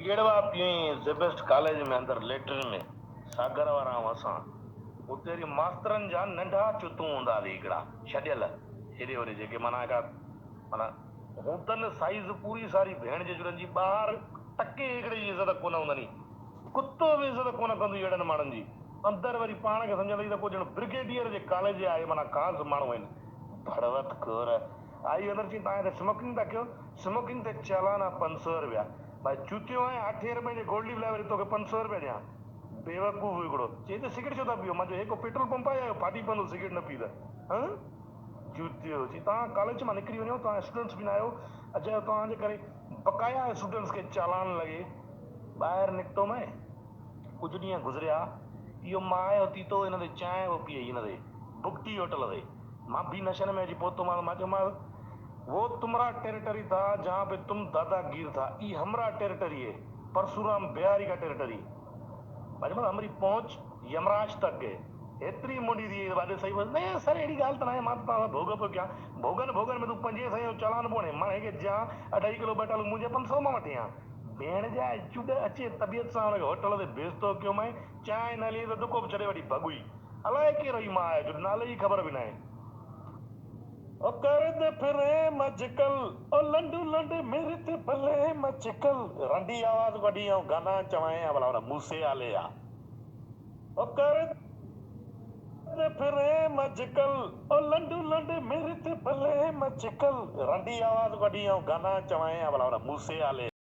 केड़वा पियई ज़ेबेस्ट college में अंदर latrine में सागर वारा असां उते वरी मास्तरनि जा नंढा चुतूं हूंदा हुआ हिकिड़ा छॾियल हेॾे होॾे जेके माना का माना हूतन साइज़ पूरी सारी भेण जे जुड़नि जी ॿाहिरि टके हिकिड़े जी इज़त कोन हूंदनी कुत्तो बि इज़त कोन कंदी अहिड़नि माण्हुनि जी अंदरि वरी पाण खे सम्झंदई त को ॼण ब्रिगेडियर जे कॉलेज आहे माना ख़ासि माण्हू आहिनि भड़वत खोर आई अंदरि चई तव्हां स्मोकिंग था कयो स्मोकिंग ते चालान आहे 500 रुपया भाई चूतियो आहे 8 रुपए जे गोल्डी लाइ वरी तोखे 500 रुपया ॾियां बेवकूफ़ हिकिड़ो चई त सिगरेट छो था पियो मां चयो हे को पेट्रोल पंप आहे फाटी पवंदो सिगरेट न पी त चूतियो चई तव्हां कॉलेज मां निकिरी वञो तव्हां स्टूडेंट्स बि न आहियो अच्छा तव्हांजे करे बक़ाया स्टूडेंट्स खे चालान लॻे ॿाहिरि निकितो मैं कुझु ॾींहं गुज़रिया इहो मां आयो तीतो हिन ते चांहि उहो पीअई हिन ते बुगटी होटल ते मां बि नशे में अची पहुतोमांसि मां चयोमांसि वो तुम्हारा टेरिटरी था जहाँ पे तुम दादागीर था ये हमारा टेरिटरी है परशुराम बिहारी का टेरिटरी मतलब हमारी पहुंच यमराज तक है एतिरी मुंडी थी बात सही बस नहीं सर अहिड़ी ॻाल्हि त न आहे मां त तव्हां भोग पियो कयां भोगन में तूं 500 जो चालान पोणे मां हिनखे ॾियां 2.5 किलो बटालू मुंहिंजे 500 मां वठी आ भेण जा चुड अचे तबियत सां हुनखे होटल ते बेइज़तो कयो मैं चांहि न ली त दुको बि छॾे वठी भॻुई अलाए केरु हुई मां आयो नाले जी ख़बर बि न आहे ओ कर दे फिरे मजकल ओ लंडू लंडे मेरे ते भले मचकल रंडी आवाज वॾी ऐं गाना चवाए भला हुन मूसे आले आ ओ कर दे फिरे मजकल ओ लंडू लंडे मेरे ते भले मचकल रंडी आवाज वॾी ऐं गाना चवाए भला हुन मूसे आले